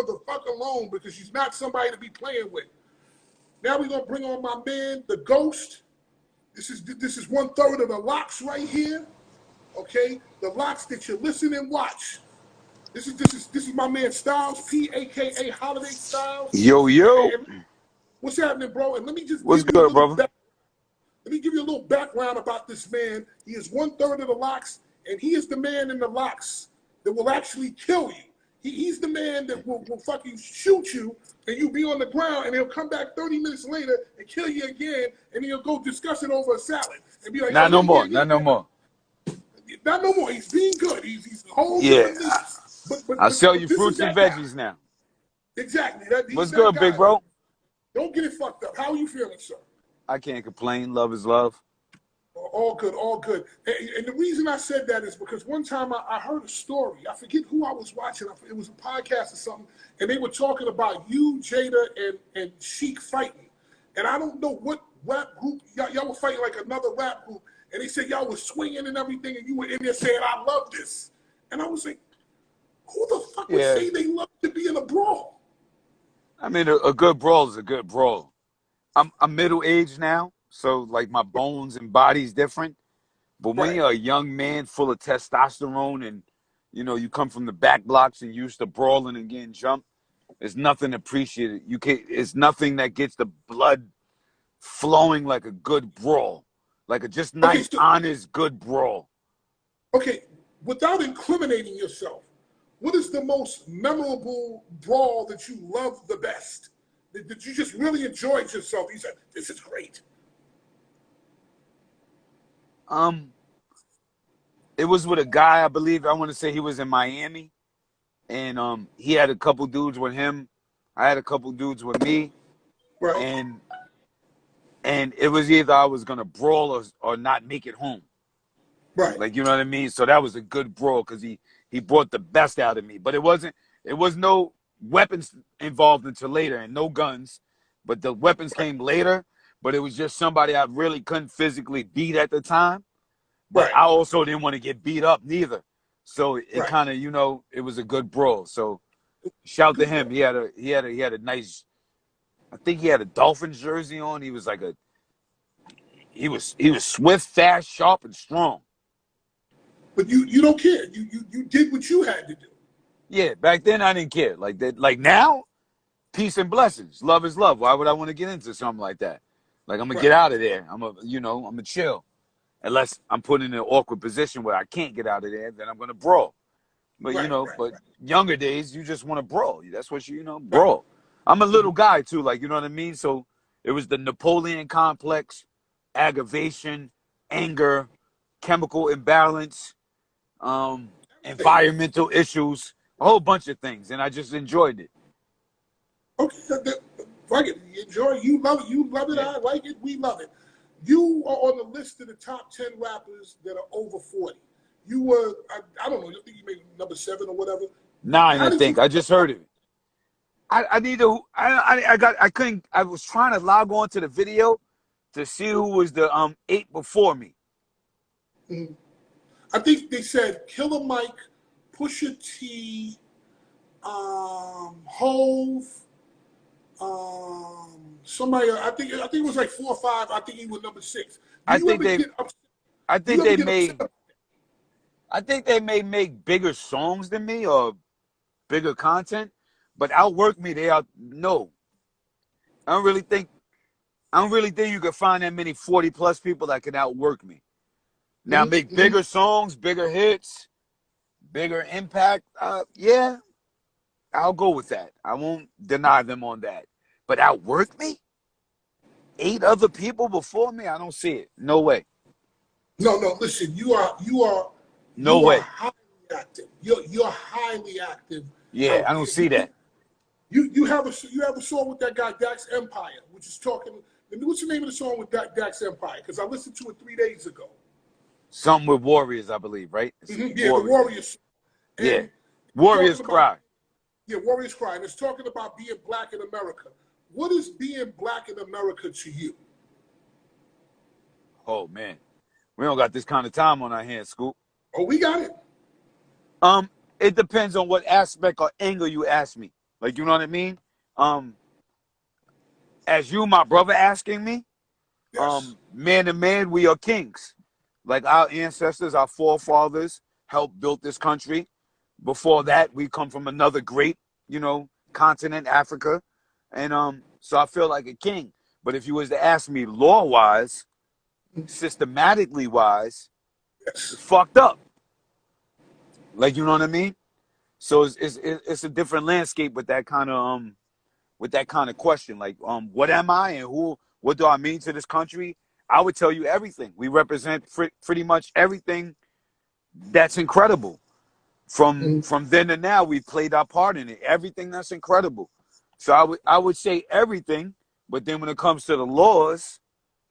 the fuck alone because she's not somebody to be playing with. Now we're gonna bring on my man, the Ghost. This is 1/3 of the locks right here. Okay, the locks that you listen and watch. This is my man Styles P, aka Holiday Styles. Yo. And what's happening, bro? And let me just What's give you good, a little brother? let me give you a little background about this man. He is 1/3 of the locks, and he is the man in the locks that will actually kill you. He's the man that will fucking shoot you, and you'll be on the ground, and he'll come back 30 minutes later and kill you again, and he'll go discuss it over a salad and be like, Not no more. Not no more. He's being good. He's holding the knees. I'll sell you fruits and veggies now. Exactly. What's good, big bro? Don't get it fucked up. How are you feeling, sir? I can't complain. Love is love. All good, all good. And the reason I said that is because one time I heard a story. I forget who I was watching. It was a podcast or something, and they were talking about you, Jada, and Sheik fighting. And I don't know what rap group y'all were fighting, like another rap group. And they said y'all was swinging and everything, and you were in there saying, "I love this." And I was like, "Who the fuck would say they love to be in a brawl?" I mean, a good brawl is a good brawl. I'm middle-aged now. So, like, my bones and body's different. But when you're a young man full of testosterone and, you know, you come from the back blocks and used to brawling and getting jumped, there's nothing appreciated. It's nothing that gets the blood flowing like a good brawl. Like a just nice, honest, good brawl. Okay, without incriminating yourself, what is the most memorable brawl that you love the best? That you just really enjoyed yourself? You said, "This is great." It was with a guy, I believe. I want to say he was in Miami, and he had a couple dudes with him. I had a couple dudes with me, and it was either I was gonna brawl or not make it home. Right. Like, you know what I mean? So that was a good brawl because he brought the best out of me. But it was no weapons involved until later, and no guns. But the weapons came later. But it was just somebody I really couldn't physically beat at the time. But I also didn't want to get beat up neither. So it kind of, you know, it was a good brawl. So shout to him. He had a nice, I think he had a Dolphins jersey on. He was like he was swift, fast, sharp, and strong. But you don't care. You did what you had to do. Yeah, back then I didn't care. Like that. Like now, peace and blessings. Love is love. Why would I want to get into something like that? Like, I'm gonna get out of there. I'm gonna chill. Unless I'm put in an awkward position where I can't get out of there, then I'm gonna brawl. But younger days, you just want to brawl. That's what brawl. I'm a little guy too, like, you know what I mean? So it was the Napoleon complex, aggravation, anger, chemical imbalance, environmental issues, a whole bunch of things, and I just enjoyed it. Okay, like it. You enjoy it. You love it. You love it. I like it. We love it. You are on the list of the top 10 rappers that are over 40. You were, I don't know, you think you made number 7 or whatever? 9, I think. I just heard it. I was trying to log on to the video to see who was the 8 before me. Mm-hmm. I think they said Killer Mike, Pusha T, Hove, somebody. I think it was like 4 or 5. I think he was number 6. I think they may make bigger songs than me or bigger content, but outwork me. No. I don't really think you can find that many 40+ people that can outwork me. Now make bigger songs, bigger hits, bigger impact. Yeah, I'll go with that. I won't deny them on that. But outwork me? 8 other people before me? I don't see it. No way. No. Listen, you are no way. Highly active. You're highly active. Yeah, I don't see that. You have a song with that guy Dax Empire, which is talking. What's the name of the song with Dax Empire? Because I listened to it 3 days ago. Something with Warriors, I believe, right? Yeah, the Warriors. Yeah, Warriors Cry. Yeah, Warriors Cry. And it's talking about being black in America. What is being black in America to you? Oh, man. We don't got this kind of time on our hands, Scoop. Oh, we got it. It depends on what aspect or angle you ask me. Like, you know what I mean? Um, as you, my brother, asking me, Yes. man to man, we are kings. Like our ancestors, our forefathers helped build this country. Before that, we come from another great, continent, Africa. And so I feel like a king. But if you was to ask me law wise, systematically wise, it's Yes. fucked up. Like, you know what I mean? So it's a different landscape with that kind of question. Like, what am I and what do I mean to this country? I would tell you everything. We represent pretty much everything that's incredible. From then to now, we've played our part in it. Everything that's incredible. So I would say everything, but then when it comes to the laws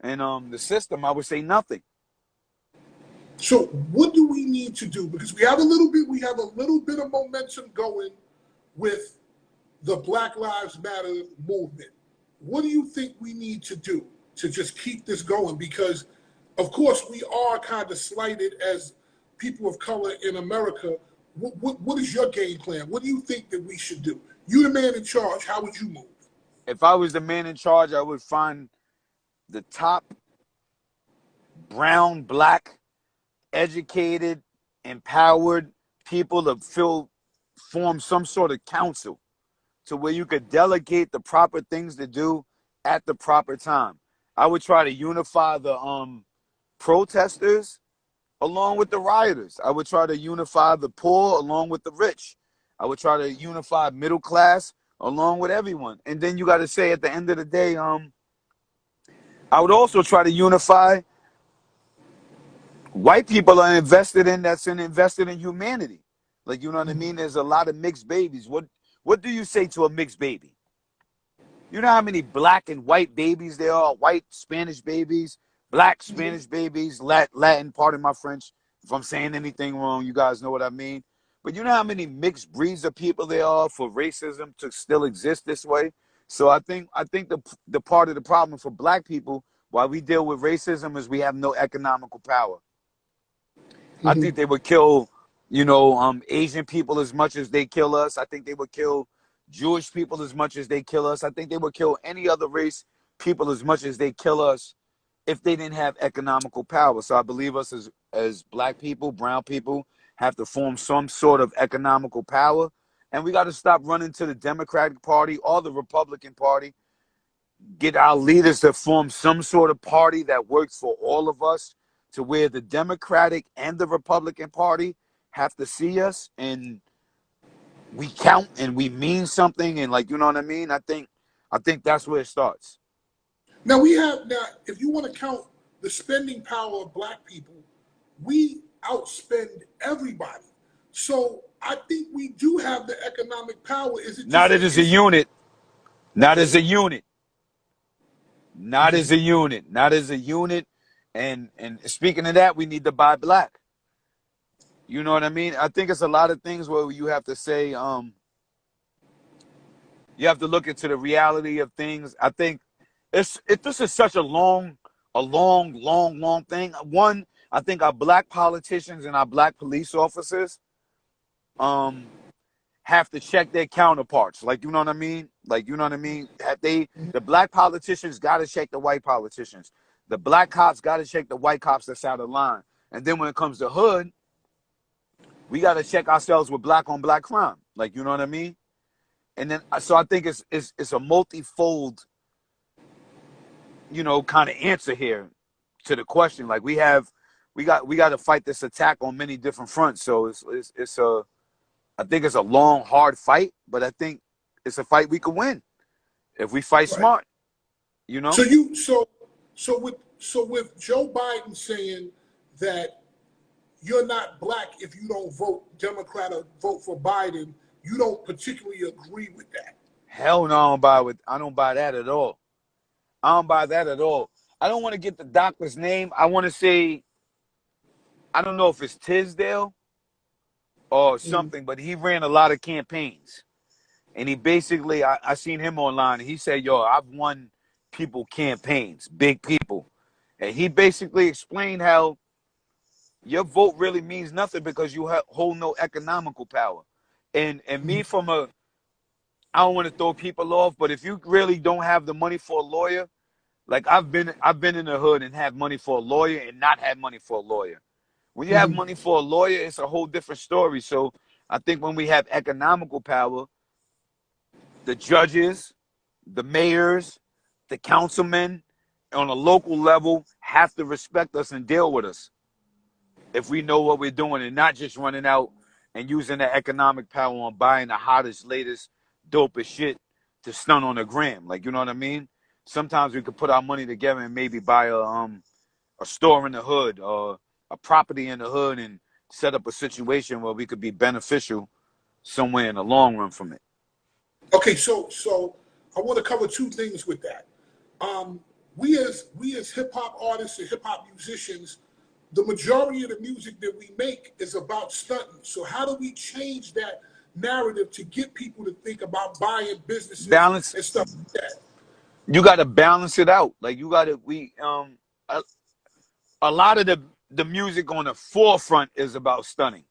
and the system, I would say nothing. So what do we need to do? Because we have a little bit of momentum going with the Black Lives Matter movement. What do you think we need to do to just keep this going? Because, of course, we are kind of slighted as people of color in America. What is your game plan? What do you think that we should do? You the man in charge. How would you move? If I was the man in charge, I would find the top brown, black, educated, empowered people to form some sort of council to where you could delegate the proper things to do at the proper time. I would try to unify the protesters along with the rioters. I would try to unify the poor along with the rich. I would try to unify middle class along with everyone. And then you got to say at the end of the day, I would also try to unify white people are invested in humanity. Like, you know what I mean? There's a lot of mixed babies. What do you say to a mixed baby? You know how many black and white babies there are? White Spanish babies, black Spanish babies, Latin, pardon my French. If I'm saying anything wrong, you guys know what I mean. But you know how many mixed breeds of people there are for racism to still exist this way? So I think the part of the problem for black people while we deal with racism is we have no economical power. I think they would kill, Asian people as much as they kill us. I think they would kill Jewish people as much as they kill us. I think they would kill any other race people as much as they kill us if they didn't have economical power. So I believe us as black people, brown people, have to form some sort of economical power. And we got to stop running to the Democratic Party or the Republican Party, get our leaders to form some sort of party that works for all of us, to where the Democratic and the Republican Party have to see us and we count and we mean something, and, like, you know what I mean? I think that's where it starts. Now, if you want to count the spending power of black people, we outspend everybody. So I think we do have the economic power. Is it just Not an as a issue? unit. Not as Okay. a unit. Not as a unit. Not as a unit. And speaking of that, we need to buy black. You know what I mean? I think it's a lot of things where you have to say, you have to look into the reality of things. I think this is such a long thing. One, I think our black politicians and our black police officers um have to check their counterparts. Like, you know what I mean? Like, you know what I mean? The black politicians got to check the white politicians. The black cops got to check the white cops that's out of line. And then when it comes to hood, we got to check ourselves with black on black crime. Like, you know what I mean? And then so I think it's a multifold, kind of answer here to the question. Like, we got to fight this attack on many different fronts. So it's a I think it's a long, hard fight, but I think it's a fight we could win if we fight Right. smart. So you so with Joe Biden saying that you're not black if you don't vote Democrat or vote for Biden, you don't particularly agree with that. Hell no, I don't buy that at all. I don't buy that at all. I don't want to get the doctor's name. I want to say, I don't know if it's Tisdale or something, but he ran a lot of campaigns. And he basically, I seen him online. And he said, "Yo, I've won people campaigns, big people." And he basically explained how your vote really means nothing because you hold no economical power. And me, I don't want to throw people off, but if you really don't have the money for a lawyer, like I've been in the hood and have money for a lawyer and not have money for a lawyer. When you have Mhm. money for a lawyer, it's a whole different story. So I think when we have economical power, the judges, the mayors, the councilmen on a local level have to respect us and deal with us if we know what we're doing and not just running out and using the economic power on buying the hottest, latest, dopest shit to stun on the gram. Like, you know what I mean? Sometimes we could put our money together and maybe buy a store in the hood or a property in the hood and set up a situation where we could be beneficial somewhere in the long run from it. Okay, so I want to cover two things with that. Um, we as hip hop artists and hip hop musicians, the majority of the music that we make is about stunting. So how do we change that narrative to get people to think about buying businesses Balance. and stuff like that? You got to balance it out. Like you got to a, a lot of the music on the forefront is about stunning.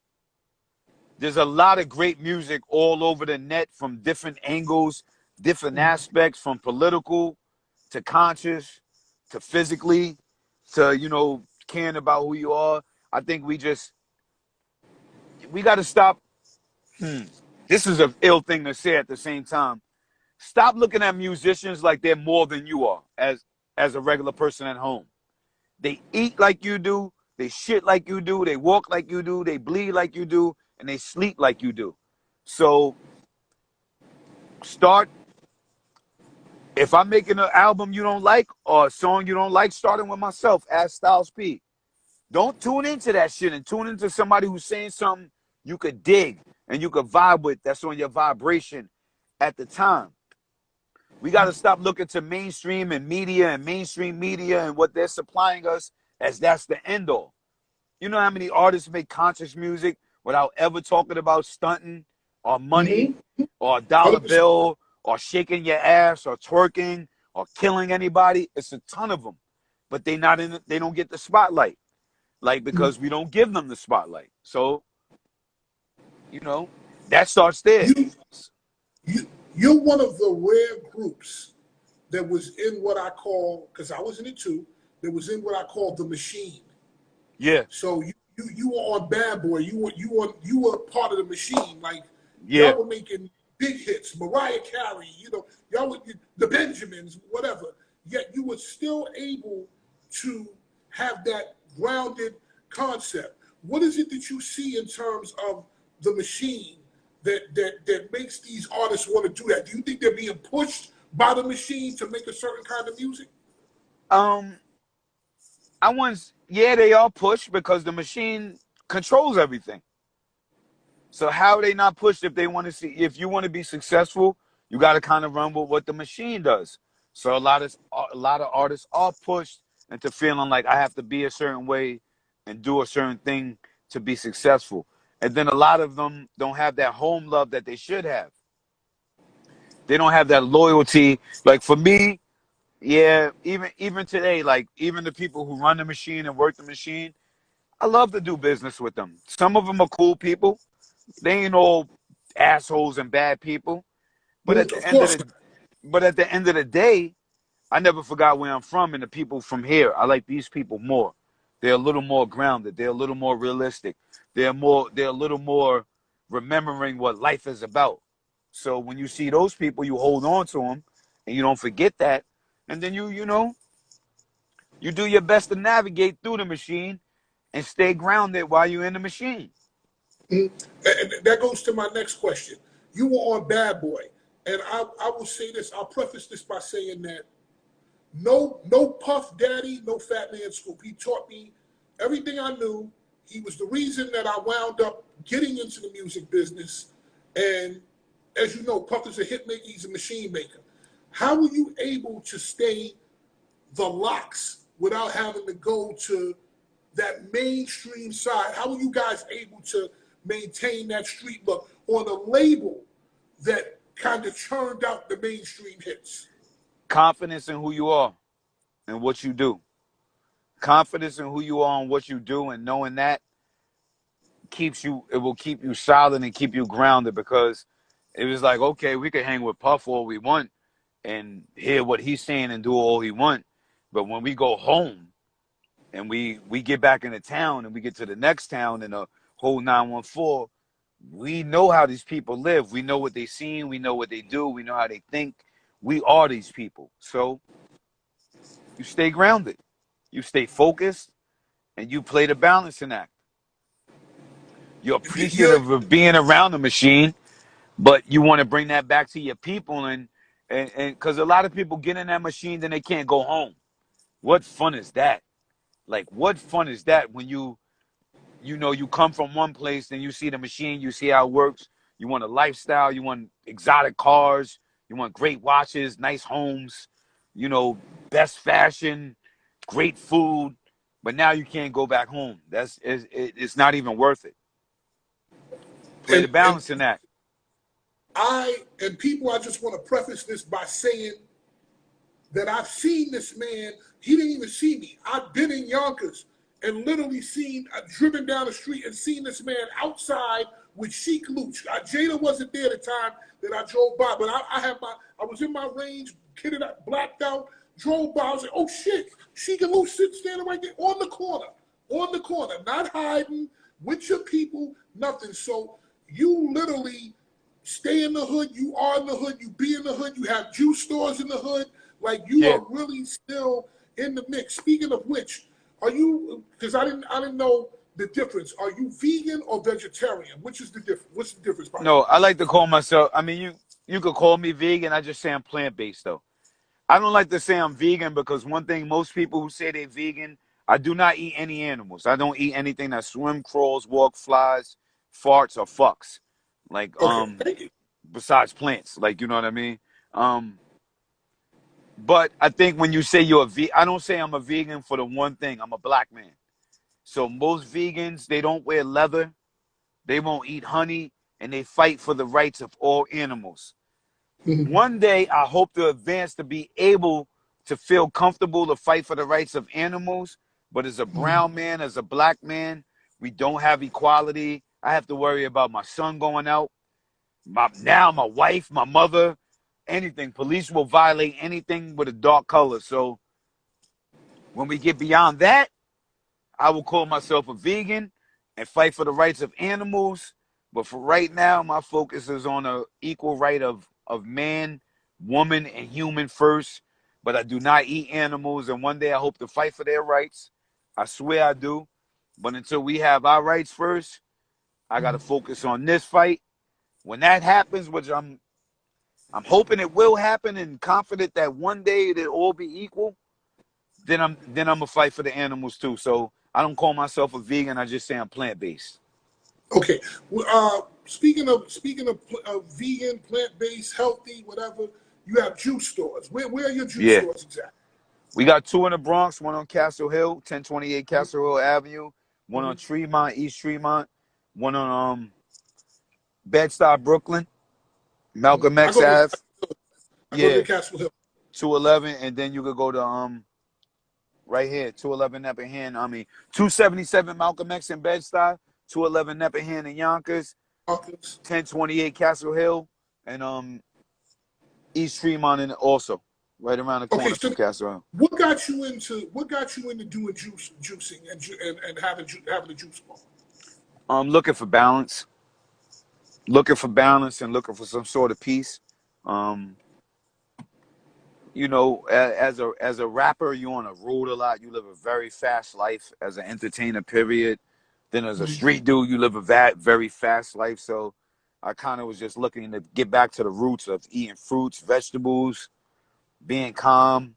There's a lot of great music all over the net from different angles, different aspects, from political to conscious to physically to, caring about who you are. I think we got to stop. This is an ill thing to say at the same time. Stop looking at musicians like they're more than you are as a regular person at home. They eat like you do, they shit like you do, they walk like you do, they bleed like you do, and they sleep like you do. So start, if I'm making an album you don't like or a song you don't like, starting with myself, as Styles P. Don't tune into that shit and tune into somebody who's saying something you could dig and you could vibe with, that's on your vibration at the time. We got to stop looking to mainstream media and what they're supplying us as that's the end all. You know how many artists make conscious music without ever talking about stunting or money or a dollar 100%. bill or shaking your ass or twerking or killing anybody? It's a ton of them, but they don't get the spotlight, like because we don't give them the spotlight. So that starts there. You, you, you're one of the rare groups that was in what I call, because I was in it too, that was in what I call the machine. Yeah, So you were on Bad Boy. You were part of the machine. Like yeah. y'all were making big hits. Mariah Carey. Y'all were the Benjamins, whatever. Yet you were still able to have that grounded concept. What is it that you see in terms of the machine that makes these artists want to do that? Do you think they're being pushed by the machine to make a certain kind of music? Um, they are pushed because the machine controls everything. So how are they not pushed if they want to see? If you want to be successful, you got to kind of run with what the machine does. So a lot of artists are pushed into feeling like I have to be a certain way and do a certain thing to be successful. And then a lot of them don't have that home love that they should have. They don't have that loyalty. Like for me, yeah, even today, like even the people who run the machine and work the machine, I love to do business with them. Some of them are cool people. They ain't all assholes and bad people. But at the Of end of course. the but at the end of the day, I never forgot where I'm from and the people from here. I like these people more. They're a little more grounded. They're a little more realistic. They're a little more remembering what life is about. So when you see those people, you hold on to them and you don't forget that. And then you do your best to navigate through the machine and stay grounded while you're in the machine. Mhm. And that goes to my next question. You were on Bad Boy, and I will say this. I'll preface this by saying that no Puff Daddy, no Fatman Scoop. He taught me everything I knew. He was the reason that I wound up getting into the music business. And as you know, Puff is a hit maker. He's a machine maker. How were you able to stay the locks without having to go to that mainstream side? How were you guys able to maintain that street look on a label that kind of churned out the mainstream hits? Confidence in who you are and what you do. Confidence in who you are and what you do, and knowing that it will keep you solid and keep you grounded, because it was like, okay, we could hang with Puff all we want and hear what he's saying and do all he want. But when we go home and we get back into town and we get to the next town and the whole 914, we know how these people live. We know what they seen. We know what they do. We know how they think. We are these people. So you stay grounded. You stay focused and you play the balancing act. You're appreciative of being around the machine, but you want to bring that back to your people, and because a lot of people get in that machine, then they can't go home. What fun is that? Like, what fun is that when you come from one place, then you see the machine, you see how it works. You want a lifestyle, you want exotic cars, you want great watches, nice homes, best fashion, great food, but now you can't go back home. It's not even worth it. Play the balancing act. I just want to preface this by saying that I've seen this man. He didn't even see me. I've been in Yonkers and literally driven down the street and seen this man outside with Sheik Luch. Jada wasn't there at the time that I drove by, but I was in my range, kitted up, blacked out, drove by. I was like, oh shit, Sheik and Luch standing right there on the corner, not hiding, with your people, nothing. So you literally stay in the hood, you are in the hood, you be in the hood, you have juice stores in the hood, like you are really still in the mix. Speaking of which, are you, because I didn't know the difference, are you vegan or vegetarian? Which is the difference? What's the difference? No, I like to call myself, I mean, you could call me vegan, I just say I'm plant-based though. I don't like to say I'm vegan because one thing, most people who say they're vegan, I do not eat any animals. I don't eat anything that swim, crawls, walk, flies, farts, or fucks. Like, besides plants, like, you know what I mean? But I think when you say you're a vegan, I don't say I'm a vegan for the one thing. I'm a black man. So most vegans, they don't wear leather, they won't eat honey, and they fight for the rights of all animals. One day, I hope to advance to be able to feel comfortable to fight for the rights of animals. But as a brown man, as a black man, we don't have equality. I have to worry about my son going out. My wife, my mother, anything. Police will violate anything with a dark color. So when we get beyond that, I will call myself a vegan and fight for the rights of animals. But for right now, my focus is on an equal right of man, woman, and human first. But I do not eat animals. And one day I hope to fight for their rights. I swear I do. But until we have our rights first, I got to focus on this fight. When that happens, which I'm hoping it will happen and confident that one day it'll all be equal, then I'm gonna fight for the animals too. So I don't call myself a vegan. I just say I'm plant-based. Okay. Speaking of vegan, plant-based, healthy, whatever, you have juice stores. Where are your juice stores exactly? We got two in the Bronx, one on Castle Hill, 1028 Castle Hill Avenue, one on Tremont, East Tremont, one on Bed-Stuy, Brooklyn, Malcolm X Ave. I go to Castle Hill. 211, and then you could go to right here, 211 Nepperhan. 277 Malcolm X in Bed-Stuy, 211 Nepperhan in Yonkers, 1028 Castle Hill, and East Tremont, and also right around the corner from Castle Hill. What got you into doing juicing and having a juice bar? Looking for balance. Looking for balance and looking for some sort of peace. As a rapper, you're on a road a lot. You live a very fast life as an entertainer, period. Then as a street dude, you live a very fast life. So I kind of was just looking to get back to the roots of eating fruits, vegetables, being calm,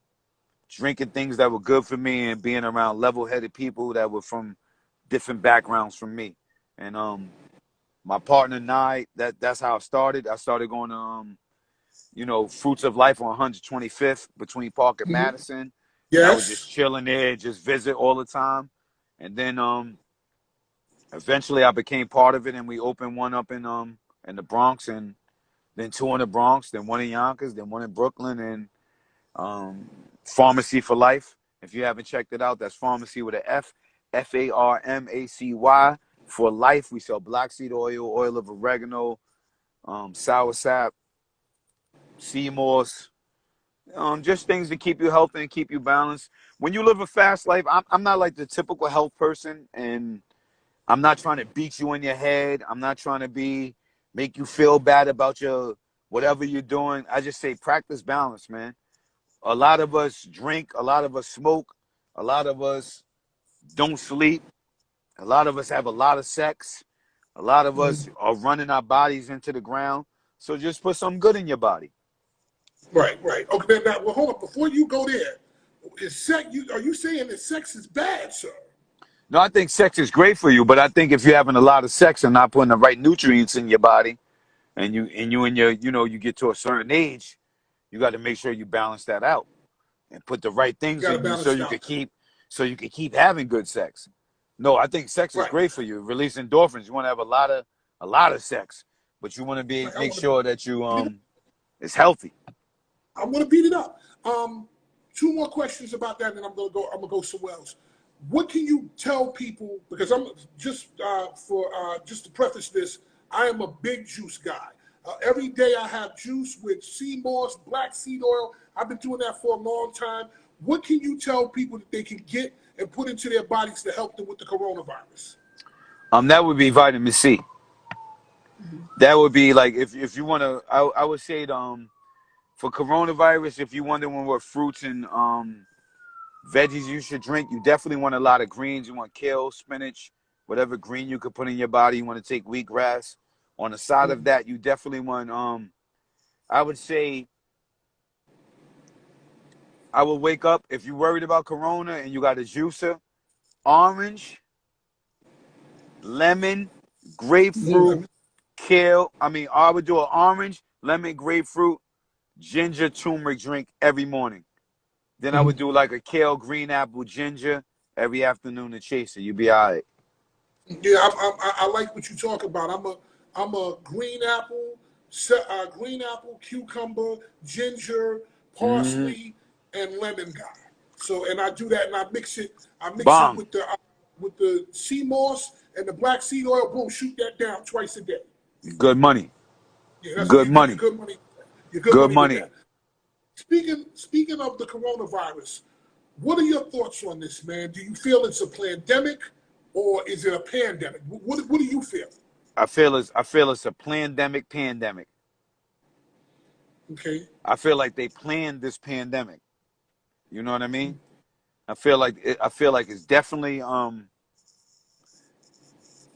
drinking things that were good for me, and being around level-headed people that were from different backgrounds from me. And my partner Nye, that's how I started. I started going to Fruits of Life on 125th between Park and Madison. Yes. And I was just chilling there, just visit all the time. And then eventually I became part of it, and we opened one up in the Bronx, and then two in the Bronx, then one in Yonkers, then one in Brooklyn, and Pharmacy for Life. If you haven't checked it out, that's Pharmacy with an F, Pharmacy for Life. We sell black seed oil, oil of oregano, sour sap, sea moss, just things to keep you healthy and keep you balanced. When you live a fast life, I'm not like the typical health person, and I'm not trying to beat you in your head. I'm not trying to make you feel bad about your whatever you're doing. I just say practice balance, man. A lot of us drink, a lot of us smoke, a lot of us don't sleep, a lot of us have a lot of sex, a lot of us are running our bodies into the ground. So just put some good in your body. Right, right. Okay, now, well, hold on. Before you go there, are you saying that sex is bad, sir? No, I think sex is great for you, but I think if you're having a lot of sex and not putting the right nutrients in your body, and you get to a certain age, you got to make sure you balance that out and put the right You things got to in you so balance it you out. could keep having good sex. No, I think sex is Right, great for you. Release endorphins. You want to have a lot of sex, but you want to right. make sure that you it's healthy. I want to beat it up. Two more questions about that, and I'm gonna go somewhere else. What can you tell people? Because I'm just to preface this, I am a big juice guy. Every day I have juice with sea moss, black seed oil. I've been doing that for a long time. What can you tell people that they can get and put into their bodies to help them with the coronavirus? That would be vitamin C. That would be like if you want to. I would say for coronavirus, if you wonder when what fruits and veggies you should drink, you definitely want a lot of greens. You want kale, spinach, whatever green you could put in your body. You want to take wheatgrass. On the side of that, you definitely want I would say I would wake up if you're worried about corona and you got a juicer, orange, lemon, grapefruit, kale. I would do an orange, lemon, grapefruit, ginger, turmeric drink every morning. Then I would do like a kale, green apple, ginger every afternoon to chase it. You'd be all right. Yeah, I like what you talk about. I'm a green apple, cucumber, ginger, Mm-hmm. parsley, and lemon guy. So, and I do that, and I mix it. I mix it Bomb. with the sea moss and the black seed oil. Boom, shoot that down twice a day. Good money. Yeah, that's Good you money. good money. You good Good money with money. that. Speaking of the coronavirus, what are your thoughts on this, man? Do you feel it's a pandemic or is it a pandemic? What do you feel? I feel it's a pandemic. Okay. I feel like they planned this pandemic. You know what I mean? I feel like it's definitely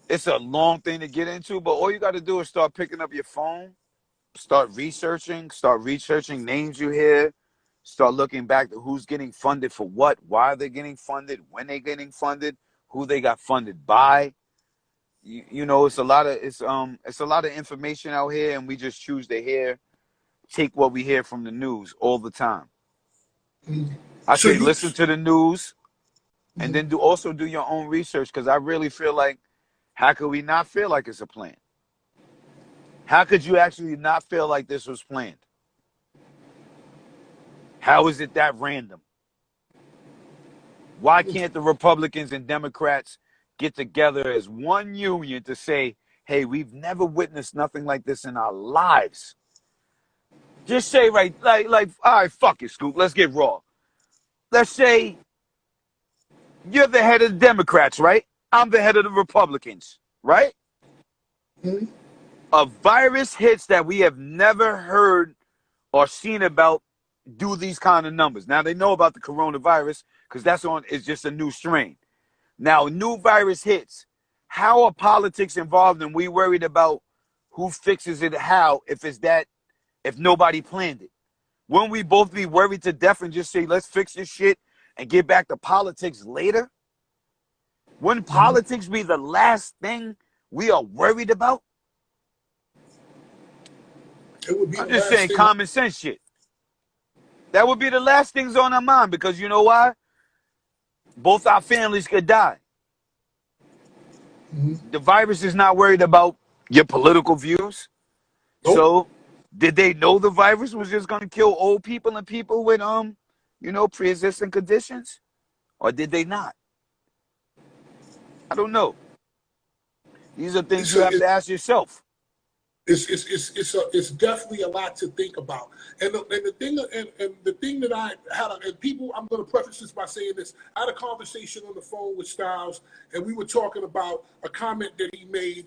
it's a long thing to get into, but all you got to do is start picking up your phone, start researching names you hear, start looking back to who's getting funded for what, why they're getting funded, when they're getting funded, who they got funded by. It's a lot of information out here, and we just choose to take what we hear from the news all the time. I So say you, listen to the news and then do your own research, because I really feel like, how could we not feel like it's a plan? How could you actually not feel like this was planned? How is it that random? Why can't the Republicans and Democrats get together as one union to say, hey, we've never witnessed nothing like this in our lives? Just say, right, all right, fuck it, Scoop. Let's get raw. Let's say you're the head of the Democrats, right? I'm the head of the Republicans, right? A virus hits that we have never heard or seen about do these kind of numbers. Now they know about the coronavirus because it's just a new strain. Now a new virus hits. How are politics involved, and we worried about who fixes it how if nobody planned it? Wouldn't we both be worried to death and just say, let's fix this shit and get back to politics later? Wouldn't politics be the last thing we are worried about? it would be I'm the just last saying thing. common sense shit. That would be the last things on our mind, because you know why? Both our families could die. The virus is not worried about your political views. Nope. So, did they know the virus was just going to kill old people and people with pre-existing conditions, or did they not? I don't know. These are things It's you a, have to ask yourself. it's definitely a lot to think about. And the thing that I had, and people, I'm going to preface this by saying this. I had a conversation on the phone with Styles, and we were talking about a comment that he made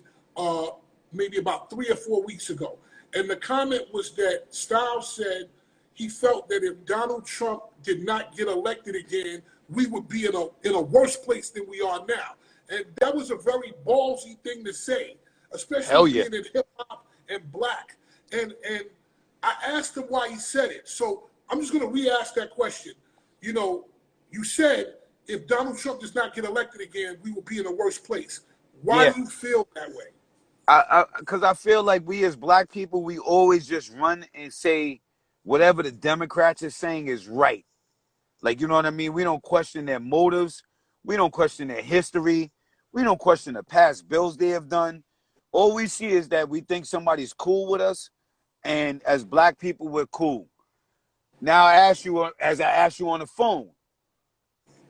maybe about 3 or 4 weeks ago. And the comment was that Styles said he felt that if Donald Trump did not get elected again, we would be in a worse place than we are now. And that was a very ballsy thing to say, especially being in hip hop and black. And I asked him why he said it. So I'm just going to re-ask that question. You know, you said if Donald Trump does not get elected again, we will be in a worse place. Why do you feel that way? Because I feel like we as black people, we always just run and say whatever the Democrats are saying is right. Like, you know what I mean? We don't question their motives. We don't question their history. We don't question the past bills they have done. All we see is that we think somebody's cool with us, and as black people, we're cool. Now, as I asked you on the phone,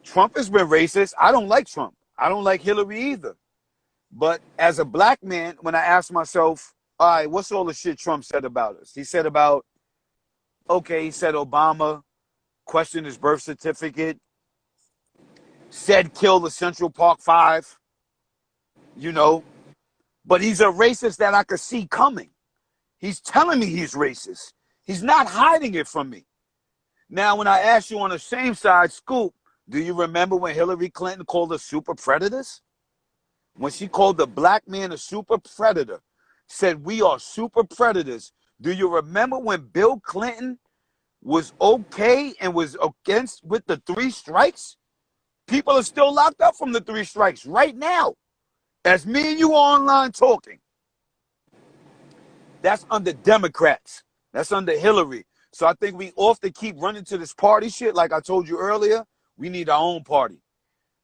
Trump has been racist. I don't like Trump. I don't like Hillary either. But as a black man, when I ask myself, all right, what's all the shit Trump said about us? He said he said Obama questioned his birth certificate, said kill the Central Park Five, you know. But he's a racist that I could see coming. He's telling me he's racist. He's not hiding it from me. Now, when I ask you on the same side, Scoop, do you remember when Hillary Clinton called us super predators? When she called the black man a super predator, said we are super predators. Do you remember when Bill Clinton was okay and was against with the 3 strikes? People are still locked up from the 3 strikes right now. As me and you are online talking. That's under Democrats. That's under Hillary. So I think we often keep running to this party shit. Like I told you earlier, we need our own party.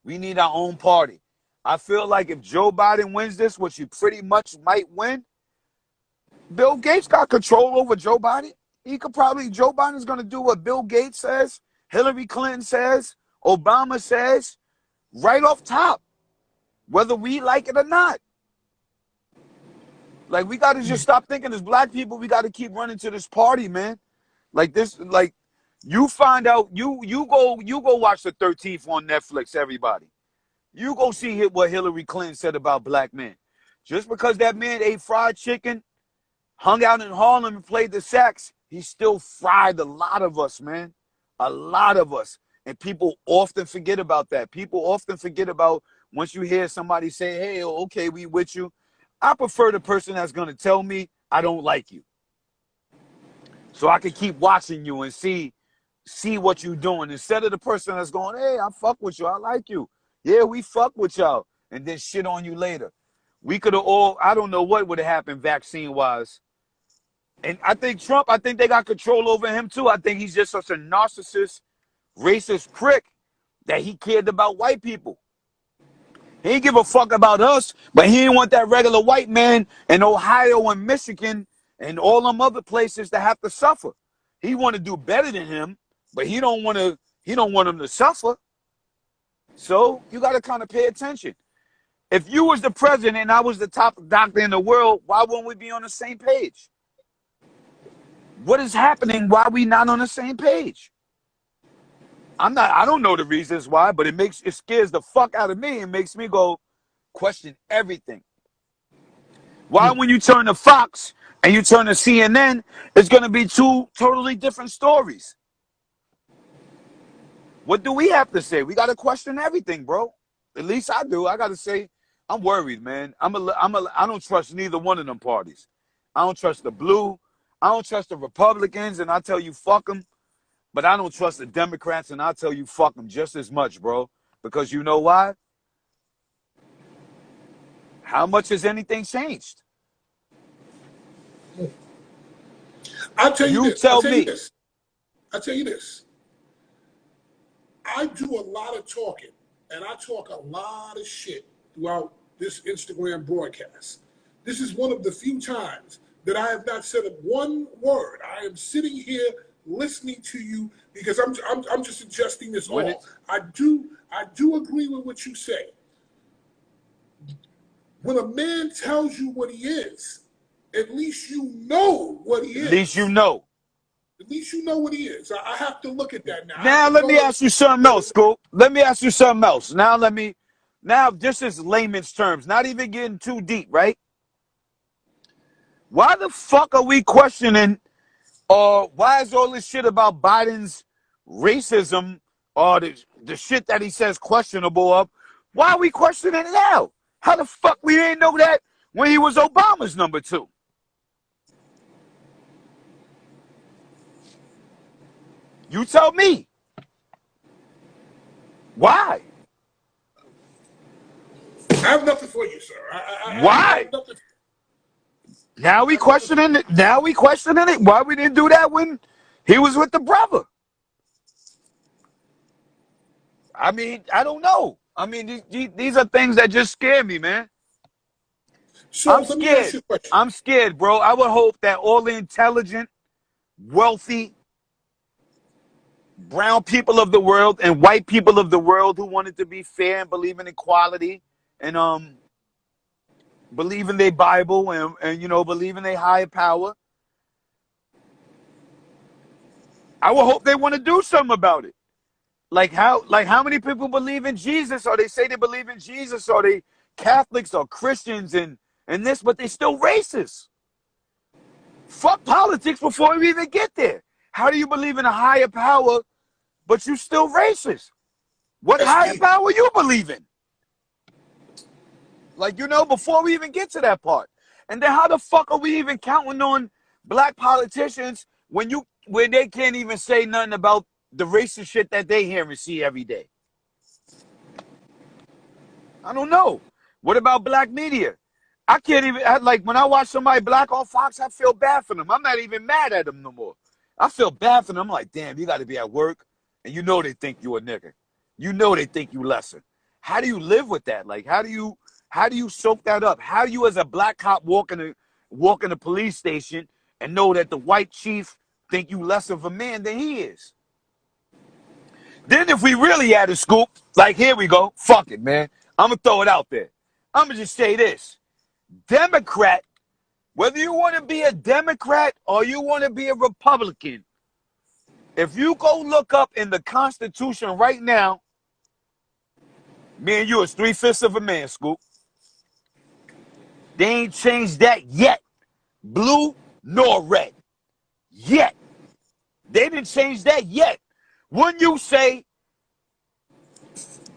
We need our own party. I feel like if Joe Biden wins this, which he pretty much might win, Bill Gates got control over Joe Biden. Joe Biden's going to do what Bill Gates says, Hillary Clinton says, Obama says, right off top, whether we like it or not. Like, we got to just stop thinking as black people, we got to keep running to this party, man. Like this, like, you find out, you go watch the 13th on Netflix, everybody. You go see what Hillary Clinton said about black men. Just because that man ate fried chicken, hung out in Harlem and played the sax, he still fried a lot of us, man. A lot of us. And people often forget about that. People often forget about once you hear somebody say, hey, okay, we with you. I prefer the person that's going to tell me I don't like you. So I can keep watching you and see what you're doing. Instead of the person that's going, hey, I fuck with you. I like you. Yeah, we fuck with y'all. And then shit on you later. We could have I don't know what would have happened vaccine-wise. And I think Trump, they got control over him too. I think he's just such a narcissist, racist prick that he cared about white people. He didn't give a fuck about us, but he didn't want that regular white man in Ohio and Michigan and all them other places to have to suffer. He want to do better than him, but he don't want him to suffer. So you got to kind of pay attention. If you was the president and I was the top doctor in the world, why wouldn't we be on the same page? What is happening? Why are we not on the same page? I don't know the reasons why, but it scares the fuck out of me and makes me go question everything. Why when you turn to Fox and you turn to CNN, it's going to be 2 totally different stories. What do we have to say? We got to question everything, bro. At least I do. I got to say, I'm worried, man. I don't trust neither one of them parties. I don't trust the blue. I don't trust the Republicans, and I tell you, fuck them. But I don't trust the Democrats, and I tell you, fuck them just as much, bro. Because you know why? How much has anything changed? I'll tell you this. Tell me. I'll tell you this. I do a lot of talking, and I talk a lot of shit throughout this Instagram broadcast. This is one of the few times that I have not said one word. I am sitting here listening to you because I'm just adjusting this all. I do agree with what you say. When a man tells you what he is, at least you know what he is. At least you know. At least you know what he is. I have to look at that now. Now let me ask you something else, Scoop. Let me ask you something else. Now just as layman's terms, not even getting too deep, right? Why the fuck are we questioning, or why is all this shit about Biden's racism or the shit that he says questionable of? Why are we questioning it now? How the fuck we didn't know that when he was Obama's number 2? You tell me. Why? I have nothing for you, sir. Why? Now we questioning it. Now we questioning it. Why we didn't do that when he was with the brother? I mean, I don't know. I mean, these are things that just scare me, man. So I'm scared. I'm scared, bro. I would hope that all the intelligent, wealthy, brown people of the world and white people of the world who wanted to be fair and believe in equality and believe in their Bible and you know, believe in their higher power, I would hope they want to do something about it. Like how many people believe in Jesus, or they say they believe in Jesus, or they Catholics or Christians and this, but they still racist. Fuck politics before we even get there. How do you believe in a higher power, but you still racist? What higher power you believe in? Like, you know, before we even get to that part. And then how the fuck are we even counting on black politicians when they can't even say nothing about the racist shit that they hear and see every day? I don't know. What about black media? I can't even, like, when I watch somebody black on Fox, I feel bad for them. I'm not even mad at them no more. I feel bad for them. I'm like, damn, you got to be at work, and you know they think you a nigga. You know they think you lesser. How do you live with that? Like, how do you soak that up? How do you, as a black cop, walk in a police station and know that the white chief think you less of a man than he is? Then if we really had a scoop, like, here we go. Fuck it, man. I'm going to throw it out there. I'm going to just say this. Democrat, whether you want to be a Democrat or you want to be a Republican, if you go look up in the Constitution right now, me and you is 3/5 of a man, Scoop. They ain't changed that yet. Blue nor red. Yet. They didn't change that yet. Wouldn't you say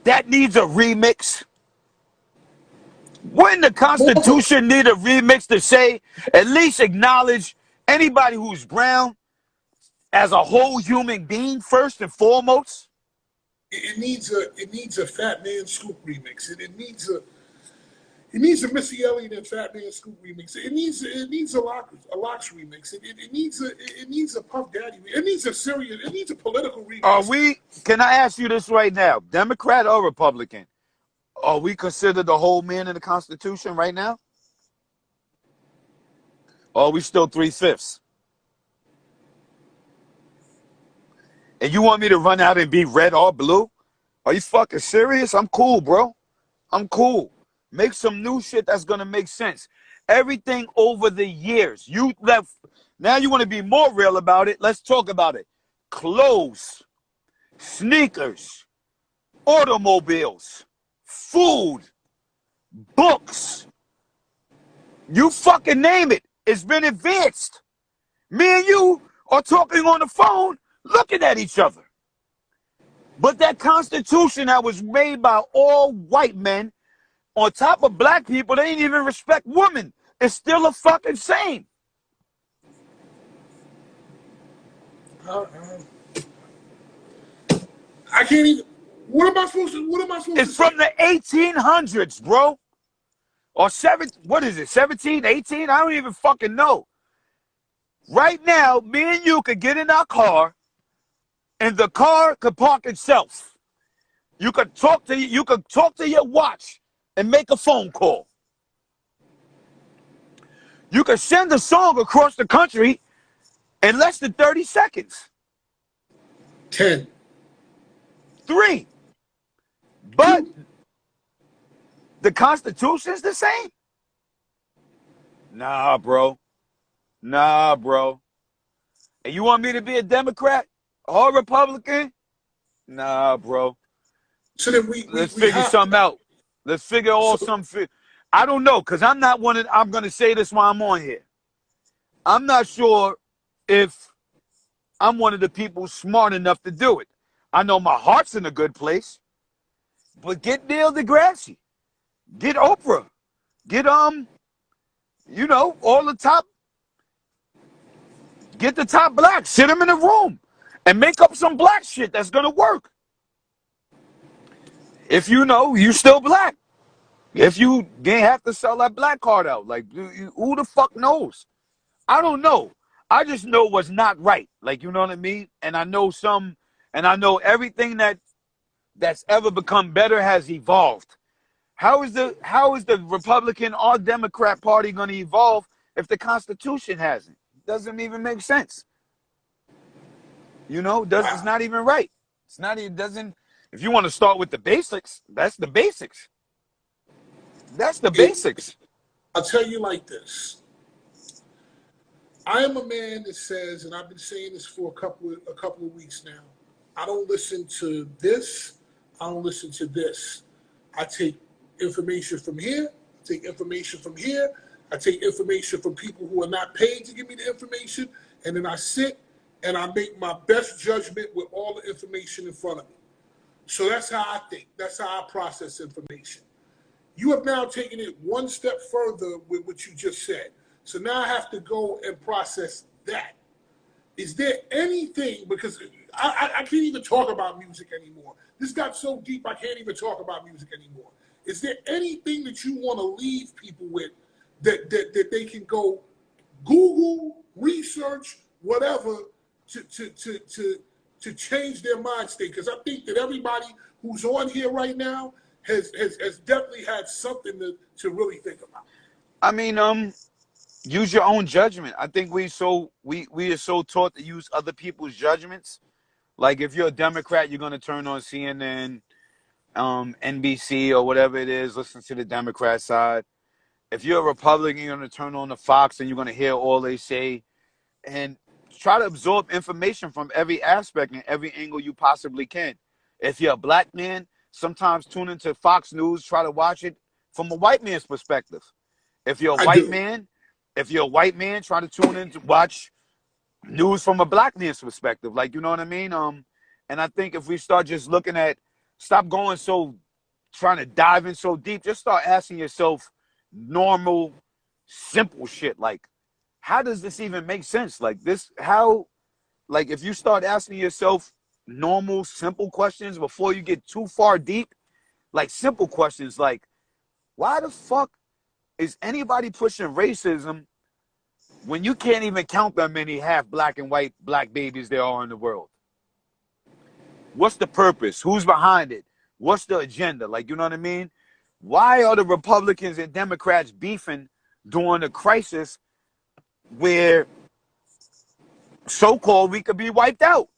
that needs a remix? Wouldn't the Constitution need a remix to say, at least acknowledge anybody who's brown as a whole human being first and foremost? It needs a Fatman Scoop remix. It needs a Missy Elliott and Fatman Scoop remix. It needs a Locks remix. It needs a Puff Daddy. It needs a political remix. Can I ask you this right now, Democrat or Republican? Are we considered the whole man in the Constitution right now? Or are we still 3/5? And you want me to run out and be red or blue? Are you fucking serious? I'm cool, bro. I'm cool. Make some new shit that's gonna make sense. Everything over the years, you left. Now you want to be more real about it. Let's talk about it. Clothes, sneakers, automobiles, food, books. You fucking name it. It's been advanced. Me and you are talking on the phone, looking at each other. But that Constitution that was made by all white men, on top of black people, they ain't even respect women. It's still a fucking same. I can't even. What am I supposed to It's from the 1800s, bro. Or what is it, 17, 18? I don't even fucking know. Right now, me and you could get in our car, and the car could park itself. You could talk to your watch and make a phone call. You could send a song across the country in less than 30 seconds. 10. 3. But the Constitution's the same. Nah, bro. Nah, bro. And you want me to be a Democrat or a Republican? Nah, bro. So then Let's we figure have to. something out. Let's figure all So some. I don't know, because I'm not one of. I'm going to say this while I'm on here. I'm not sure if I'm one of the people smart enough to do it. I know my heart's in a good place, but get Neil deGrasse, get Oprah, get all the top, get the top blacks, sit them in a room, and make up some black shit that's gonna work. If you still black. If you didn't have to sell that black card out, like who the fuck knows? I don't know. I just know what's not right. Like, you know what I mean? And I know everything that's ever become better has evolved. How is the Republican or Democrat Party going to evolve if the Constitution hasn't? It doesn't even make sense. It's not even right. It's not even doesn't. If you want to start with the basics, that's the basics. That's the basics. I'll tell you like this. I am a man that says, and I've been saying this for a couple of weeks now, I don't listen to this, I don't listen to this. I take information from here, I take information from here, I take information from people who are not paid to give me the information, and then I sit and I make my best judgment with all the information in front of me. So that's how I think. That's how I process information. You have now taken it one step further with what you just said. So now I have to go and process that. Is there anything, because I can't even talk about music anymore. This got so deep I can't even talk about music anymore. Is there anything that you want to leave people with that they can go Google, research, whatever to change their mind state? Because I think that everybody who's on here right now has definitely had something to really think about. I mean, use your own judgment. I think we are so taught to use other people's judgments. Like if you're a Democrat, you're gonna turn on CNN, NBC or whatever it is, listen to the Democrat side. If you're a Republican, you're gonna turn on the Fox and you're gonna hear all they say and try to absorb information from every aspect and every angle you possibly can. If you're a black man, sometimes tune into Fox News, try to watch it from a white man's perspective. If you're a white man, try to tune in to watch news from a black man's perspective. Like, you know what I mean? And I think if we start just stop going trying to dive in so deep, just start asking yourself normal, simple shit. Like, how does this even make sense? Like if you start asking yourself normal, simple questions before you get too far deep, like simple questions like, why the fuck is anybody pushing racism when you can't even count that many half black and white black babies there are in the world? What's the purpose? Who's behind it? What's the agenda? Like, you know what I mean? Why are the Republicans and Democrats beefing during a crisis where so-called we could be wiped out?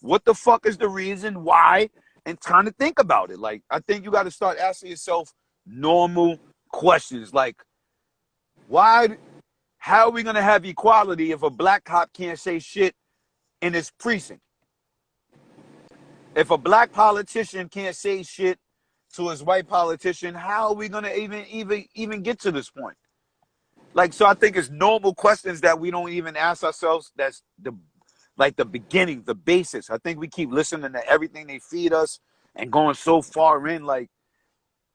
What the fuck is the reason why? And trying to think about it. Like, I think you got to start asking yourself normal questions like, how are we going to have equality if a black cop can't say shit in his precinct? If a black politician can't say shit to his white politician, how are we going to even get to this point? Like, so I think it's normal questions that we don't even ask ourselves. That's the beginning, the basics. I think we keep listening to everything they feed us and going so far in. Like,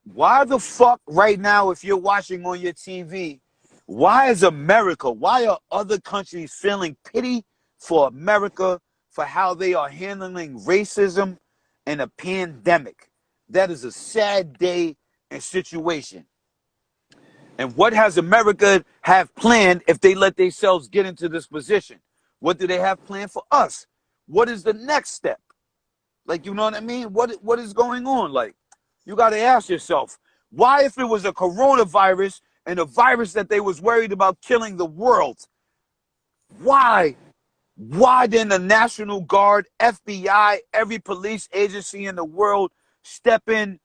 why the fuck right now, if you're watching on your TV, why are other countries feeling pity for America for how they are handling racism and a pandemic? That is a sad day and situation. And what has America have planned if they let themselves get into this position? What do they have planned for us? What is the next step? Like, you know what I mean? What is going on? Like, you got to ask yourself, why, if it was a coronavirus and a virus that they was worried about killing the world, why didn't the National Guard, FBI, every police agency in the world step in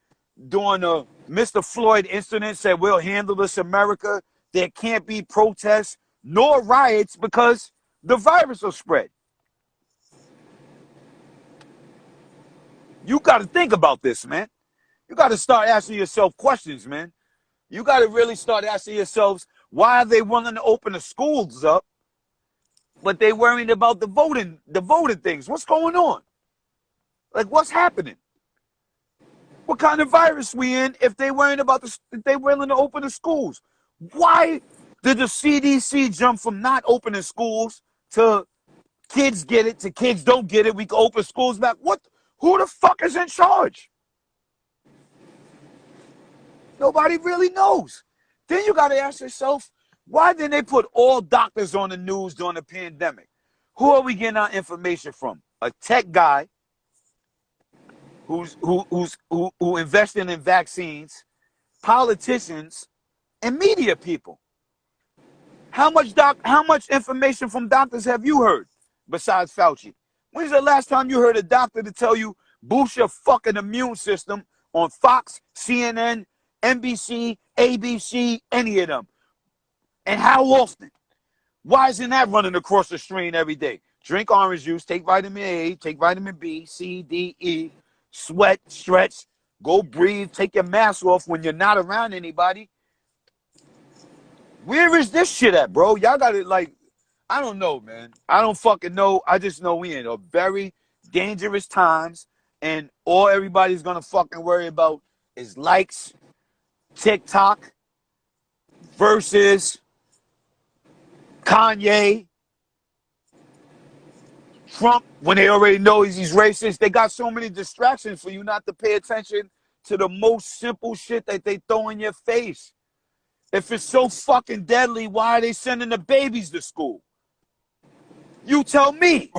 during the Mr. Floyd incident, said, we'll handle this, America. There can't be protests. nor riots because the virus will spread. You got to think about this, man. You got to start asking yourself questions, man. You got to really start asking yourselves, why are they willing to open the schools up, but they worrying about the voting things? What's going on? Like, what's happening? What kind of virus we in if they worrying about if they willing to open the schools? Why did the CDC jump from not opening schools to kids get it to kids don't get it? We can open schools back. What? Who the fuck is in charge? Nobody really knows. Then you got to ask yourself, why didn't they put all doctors on the news during the pandemic? Who are we getting our information from? A tech guy who invested in vaccines, politicians, and media people. How much information from doctors have you heard besides Fauci? When's the last time you heard a doctor to tell you boost your fucking immune system on Fox, CNN, NBC, ABC, any of them? And how often? Why isn't that running across the screen every day? Drink orange juice, take vitamin A, take vitamin B, C, D, E, sweat, stretch, go breathe, take your mask off when you're not around anybody. Where is this shit at, bro? Y'all got it like, I don't know, man. I don't fucking know. I just know we in a very dangerous times, and all everybody's gonna fucking worry about is likes, TikTok versus Kanye, Trump, when they already know he's racist. They got so many distractions for you not to pay attention to the most simple shit that they throw in your face. If it's so fucking deadly, why are they sending the babies to school? You tell me.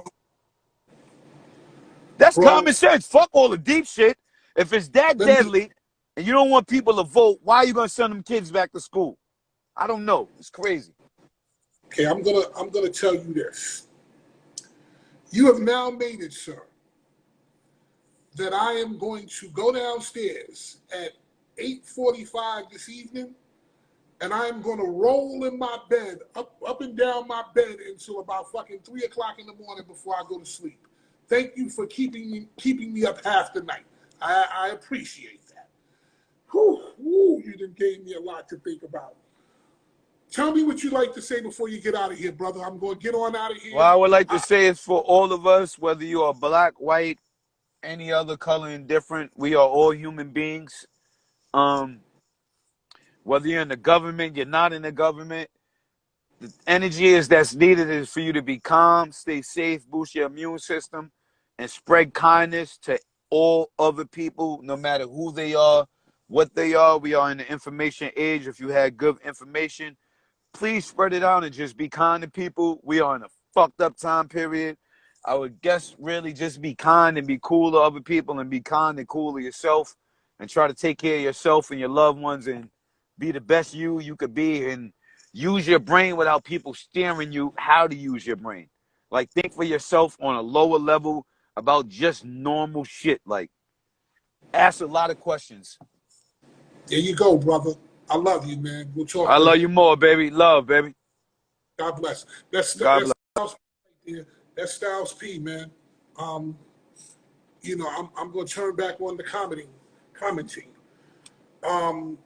That's common sense. Fuck all the deep shit. If it's that deadly and you don't want people to vote, why are you gonna send them kids back to school? I don't know. It's crazy. Okay, I'm gonna tell you this. You have now made it, sir, that I am going to go downstairs at 8:45 this evening, and I am going to roll in my bed, up and down my bed until about fucking 3 o'clock in the morning before I go to sleep. Thank you for keeping me up half the night. I appreciate that. Whew, you done gave me a lot to think about. Tell me what you'd like to say before you get out of here, brother. I'm going to get on out of here. What I would like to say is for all of us, whether you are black, white, any other color indifferent, we are all human beings. Whether you're in the government, you're not in the government, the energy that's needed is for you to be calm, stay safe, boost your immune system, and spread kindness to all other people, no matter who they are, what they are. We are in the information age. If you had good information, please spread it out and just be kind to people. We are in a fucked up time period. I would guess really just be kind and be cool to other people and be kind and cool to yourself and try to take care of yourself and your loved ones and be the best you could be and use your brain without people steering you how to use your brain. Like, think for yourself on a lower level about just normal shit. Like, ask a lot of questions. There you go, brother. I love you, man. We'll talk. I love you more, baby. Love, baby. God bless. That's God bless. That's Styles P, man. You know, I'm going to turn back on the commenting.